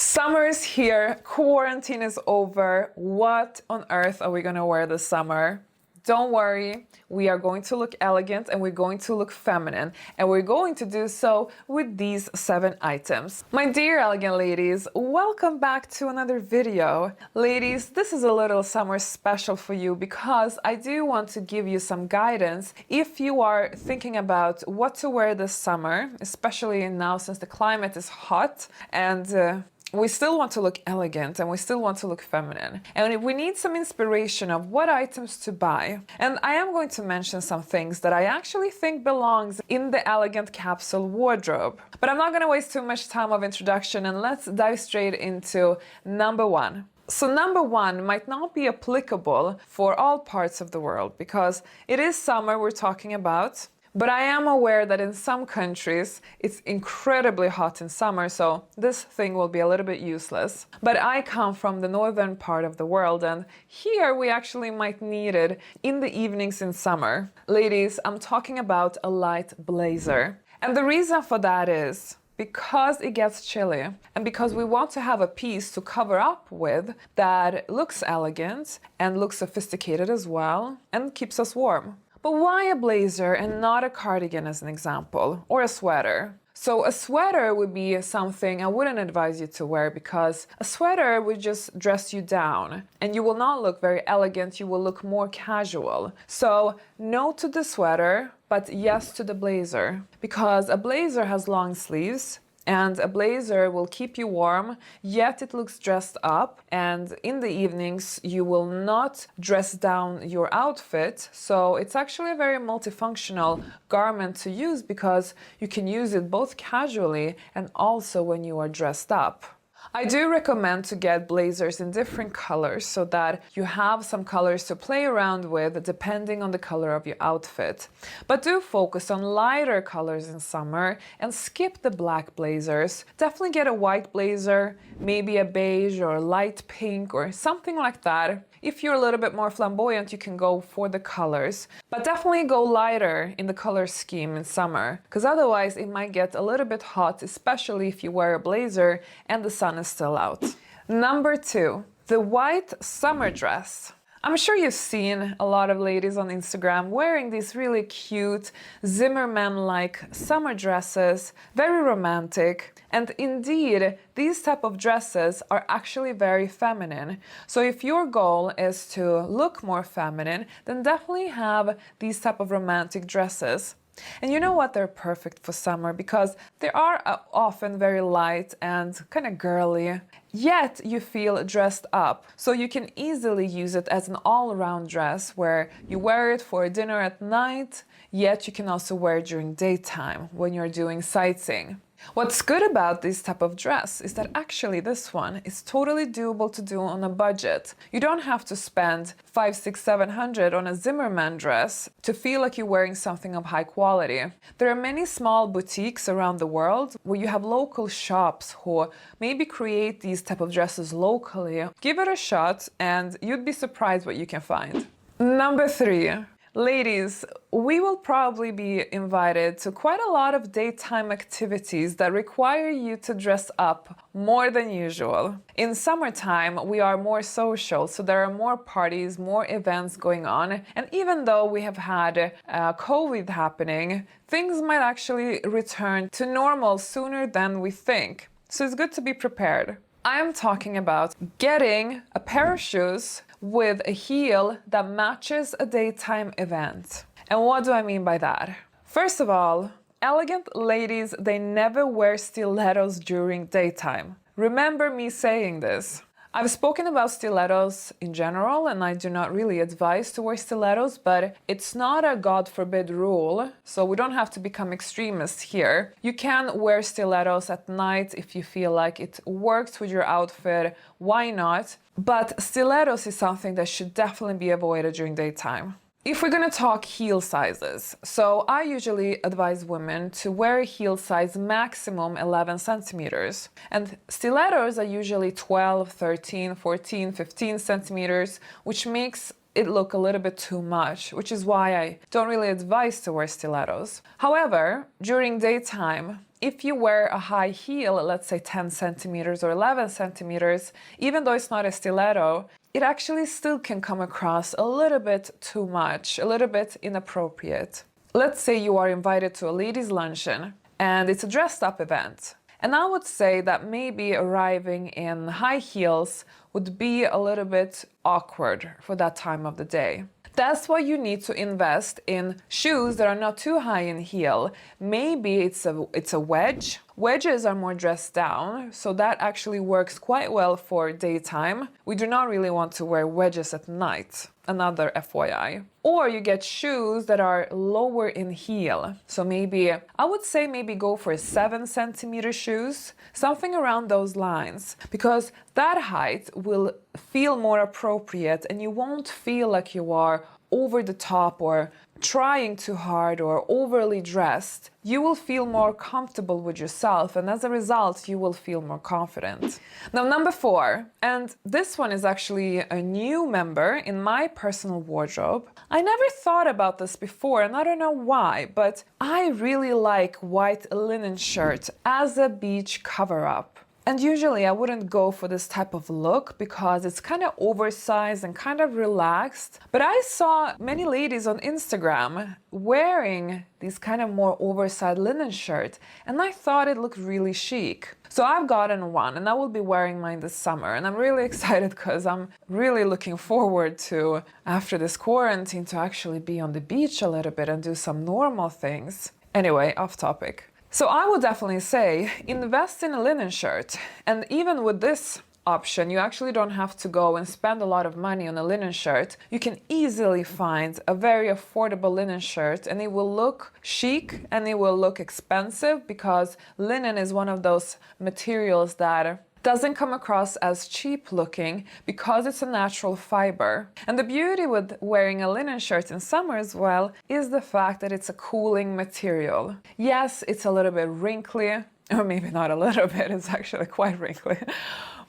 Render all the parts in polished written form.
Summer is here, quarantine is over. What on earth are we gonna wear this summer? Don't worry, we are going to look elegant and we're going to look feminine, and we're going to do so with these 7 items. My dear elegant ladies, welcome back to another video. Ladies, this is a little summer special for you because I do want to give you some guidance if you are thinking about what to wear this summer, especially now since the climate is hot and we still want to look elegant and we still want to look feminine. And we need some inspiration of what items to buy. And I am going to mention some things that I actually think belongs in the elegant capsule wardrobe. But I'm not going to waste too much time of introduction, and let's dive straight into number 1. So number 1 might not be applicable for all parts of the world because it is summer we're talking about. But I am aware that in some countries it's incredibly hot in summer, so this thing will be a little bit useless. But I come from the northern part of the world, and here we actually might need it in the evenings in summer. Ladies, I'm talking about a light blazer. And the reason for that is because it gets chilly and because we want to have a piece to cover up with that looks elegant and looks sophisticated as well and keeps us warm. But why a blazer and not a cardigan as an example, or a sweater? So a sweater would be something I wouldn't advise you to wear because a sweater would just dress you down and you will not look very elegant, you will look more casual. So no to the sweater, but yes to the blazer, because a blazer has long sleeves. And a blazer will keep you warm, yet it looks dressed up. And in the evenings, you will not dress down your outfit. So it's actually a very multifunctional garment to use because you can use it both casually and also when you are dressed up. I do recommend to get blazers in different colors so that you have some colors to play around with depending on the color of your outfit. But do focus on lighter colors in summer and skip the black blazers. Definitely get a white blazer, maybe a beige or a light pink or something like that. If you're a little bit more flamboyant, you can go for the colors, but definitely go lighter in the color scheme in summer, because otherwise it might get a little bit hot, especially if you wear a blazer and the sun is still out. Number 2, the white summer dress. I'm sure you've seen a lot of ladies on Instagram wearing these really cute Zimmerman-like summer dresses, very romantic. And indeed, these type of dresses are actually very feminine. So if your goal is to look more feminine, then definitely have these type of romantic dresses. And you know what? They're perfect for summer because they are often very light and kind of girly, yet you feel dressed up. So you can easily use it as an all-around dress where you wear it for dinner at night, yet you can also wear it during daytime when you're doing sightseeing. What's good about this type of dress is that actually this one is totally doable to do on a budget. You don't have to spend 500, 600, 700 on a Zimmerman dress to feel like you're wearing something of high quality. There are many small boutiques around the world where you have local shops who maybe create these type of dresses locally. Give it a shot and you'd be surprised what you can find. Number 3. Ladies, we will probably be invited to quite a lot of daytime activities that require you to dress up more than usual. In summertime, we are more social, so there are more parties, more events going on. And even though we have had COVID happening, things might actually return to normal sooner than we think. So it's good to be prepared. I am talking about getting a pair of shoes with a heel that matches a daytime event. And what do I mean by that? First of all, elegant ladies, they never wear stilettos during daytime. Remember me saying this. I've spoken about stilettos in general, and I do not really advise to wear stilettos, but it's not a God forbid rule, so we don't have to become extremists here. You can wear stilettos at night if you feel like it works with your outfit, why not? But stilettos is something that should definitely be avoided during daytime. If we're gonna talk heel sizes, so I usually advise women to wear a heel size maximum 11 centimeters. And stilettos are usually 12, 13, 14, 15 centimeters, which makes it look a little bit too much, which is why I don't really advise to wear stilettos. However, during daytime, if you wear a high heel, let's say 10 centimeters or 11 centimeters, even though it's not a stiletto, it actually still can come across a little bit too much, a little bit inappropriate. Let's say you are invited to a ladies' luncheon and it's a dressed up event. And I would say that maybe arriving in high heels would be a little bit awkward for that time of the day. That's why you need to invest in shoes that are not too high in heel. Maybe it's a wedge. Wedges are more dressed down, so that actually works quite well for daytime. We do not really want to wear wedges at night. Another FYI. Or you get shoes that are lower in heel. So maybe, I would say maybe go for 7 centimeter shoes, something around those lines, because that height will feel more appropriate and you won't feel like you are over the top or trying too hard or overly dressed. You will feel more comfortable with yourself, and as a result, you will feel more confident. Now, number 4, and this one is actually a new member in my personal wardrobe. I never thought about this before, and I don't know why, but I really like white linen shirt as a beach cover-up. And usually I wouldn't go for this type of look because it's kind of oversized and kind of relaxed. But I saw many ladies on Instagram wearing these kind of more oversized linen shirt, and I thought it looked really chic. So I've gotten one and I will be wearing mine this summer, and I'm really excited because I'm really looking forward to, after this quarantine, to actually be on the beach a little bit and do some normal things. Anyway, off topic. So I would definitely say invest in a linen shirt. And even with this option, you actually don't have to go and spend a lot of money on a linen shirt. You can easily find a very affordable linen shirt, and it will look chic and it will look expensive because linen is one of those materials that doesn't come across as cheap looking because it's a natural fiber. And the beauty with wearing a linen shirt in summer as well is the fact that it's a cooling material. Yes, it's a little bit wrinkly, or maybe not a little bit, it's actually quite wrinkly.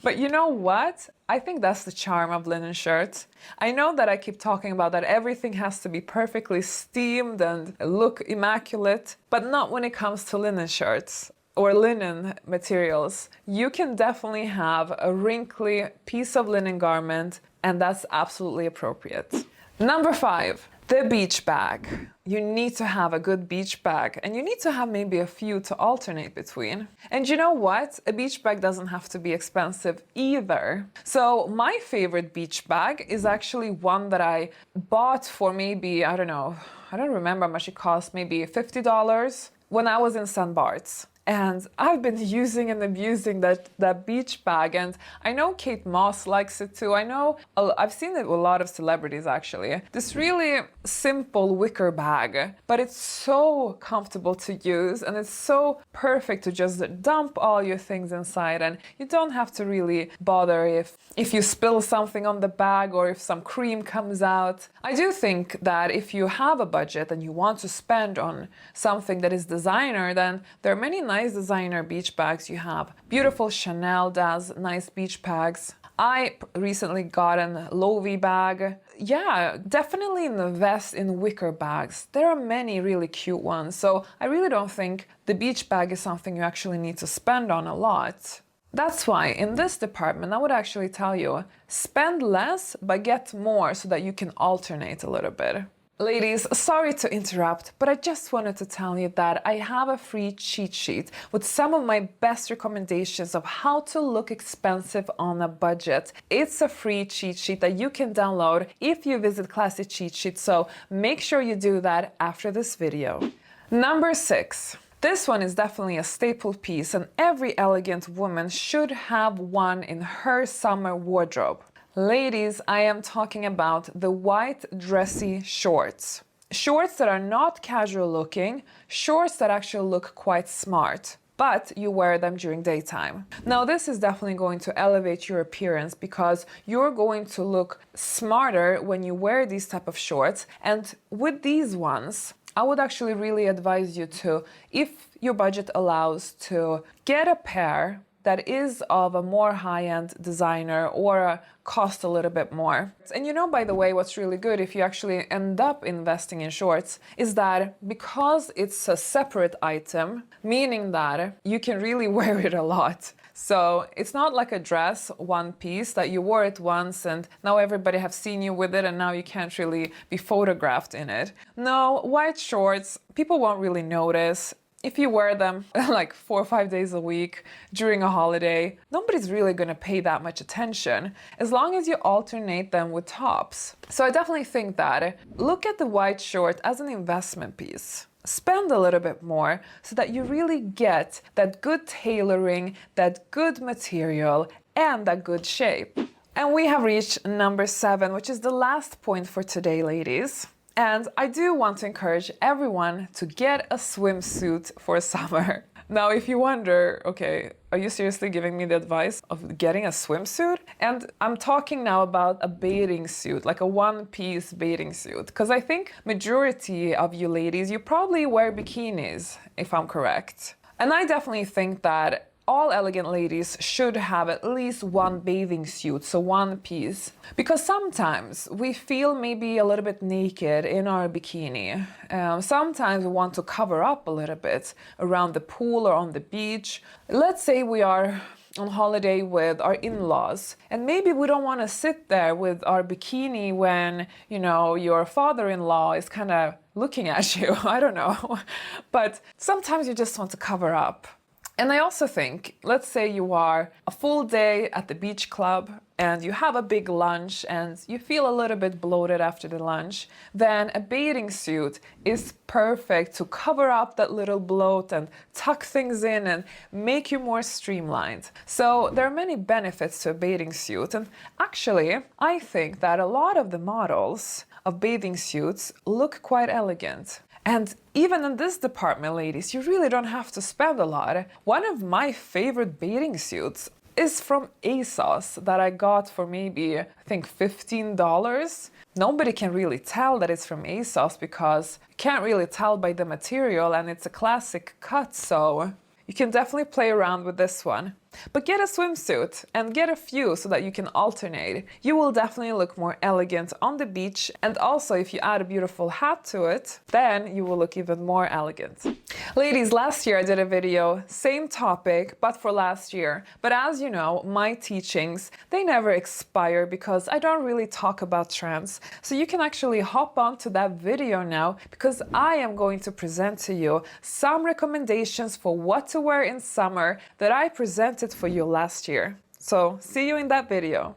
But you know what? I think that's the charm of linen shirts. I know that I keep talking about that everything has to be perfectly steamed and look immaculate, but not when it comes to linen shirts or linen materials. You can definitely have a wrinkly piece of linen garment, and that's absolutely appropriate. Number 5, the beach bag. You need to have a good beach bag, and you need to have maybe a few to alternate between. And you know what? A beach bag doesn't have to be expensive either. So my favorite beach bag is actually one that I bought for maybe, I don't remember how much it cost, maybe $50 when I was in St. Bart's. And I've been using and abusing that beach bag, and I know Kate Moss likes it too. I know I've seen it with a lot of celebrities actually. This really simple wicker bag, but it's so comfortable to use, and it's so perfect to just dump all your things inside, and you don't have to really bother if you spill something on the bag or if some cream comes out. I do think that if you have a budget and you want to spend on something that is designer, then there are many nice designer beach bags. You have beautiful Chanel does nice beach bags. I recently got a Loewe bag. Yeah, definitely invest in wicker bags. There are many really cute ones, so I really don't think the beach bag is something you actually need to spend on a lot. That's why in this department I would actually tell you, spend less but get more so that you can alternate a little bit. Ladies, sorry to interrupt, but I just wanted to tell you that I have a free cheat sheet with some of my best recommendations of how to look expensive on a budget. It's a free cheat sheet that you can download if you visit Classy Cheat Sheet, so make sure you do that after this video. Number 6. This one is definitely a staple piece, and every elegant woman should have one in her summer wardrobe. Ladies, I am talking about the white dressy shorts. Shorts that are not casual looking, shorts that actually look quite smart, but you wear them during daytime. Now this is definitely going to elevate your appearance because you're going to look smarter when you wear these type of shorts. And with these ones, I would actually really advise you to, if your budget allows, to get a pair that is of a more high-end designer or cost a little bit more. And you know, by the way, what's really good if you actually end up investing in shorts is that because it's a separate item, meaning that you can really wear it a lot. So it's not like a dress, one piece, that you wore it once and now everybody have seen you with it and now you can't really be photographed in it. No, white shorts, people won't really notice. If you wear them like 4 or 5 days a week during a holiday, nobody's really gonna pay that much attention as long as you alternate them with tops. So I definitely think that look at the white short as an investment piece. Spend a little bit more so that you really get that good tailoring, that good material, and that good shape. And we have reached number 7, which is the last point for today, ladies. And I do want to encourage everyone to get a swimsuit for summer. Now, if you wonder, okay, are you seriously giving me the advice of getting a swimsuit? And I'm talking now about a bathing suit, like a one-piece bathing suit. Because I think majority of you ladies, you probably wear bikinis, if I'm correct. And I definitely think that all elegant ladies should have at least one bathing suit, so one piece. Because sometimes we feel maybe a little bit naked in our bikini. Sometimes we want to cover up a little bit around the pool or on the beach. Let's say we are on holiday with our in-laws and maybe we don't want to sit there with our bikini when, you know, your father-in-law is kind of looking at you. I don't know. But sometimes you just want to cover up. And I also think, let's say you are a full day at the beach club and you have a big lunch and you feel a little bit bloated after the lunch, then a bathing suit is perfect to cover up that little bloat and tuck things in and make you more streamlined. So there are many benefits to a bathing suit, and actually I think that a lot of the models of bathing suits look quite elegant. And even in this department, ladies, you really don't have to spend a lot. One of my favorite bathing suits is from ASOS that I got for maybe, I think, $15. Nobody can really tell that it's from ASOS because you can't really tell by the material and it's a classic cut, so you can definitely play around with this one. But get a swimsuit and get a few so that you can alternate. You will definitely look more elegant on the beach, and also if you add a beautiful hat to it, then you will look even more elegant. Ladies, last year I did a video, same topic, but for last year. But as you know, my teachings, they never expire because I don't really talk about trends. So you can actually hop onto that video now because I am going to present to you some recommendations for what to wear in summer that I presented for you last year. So see you in that video.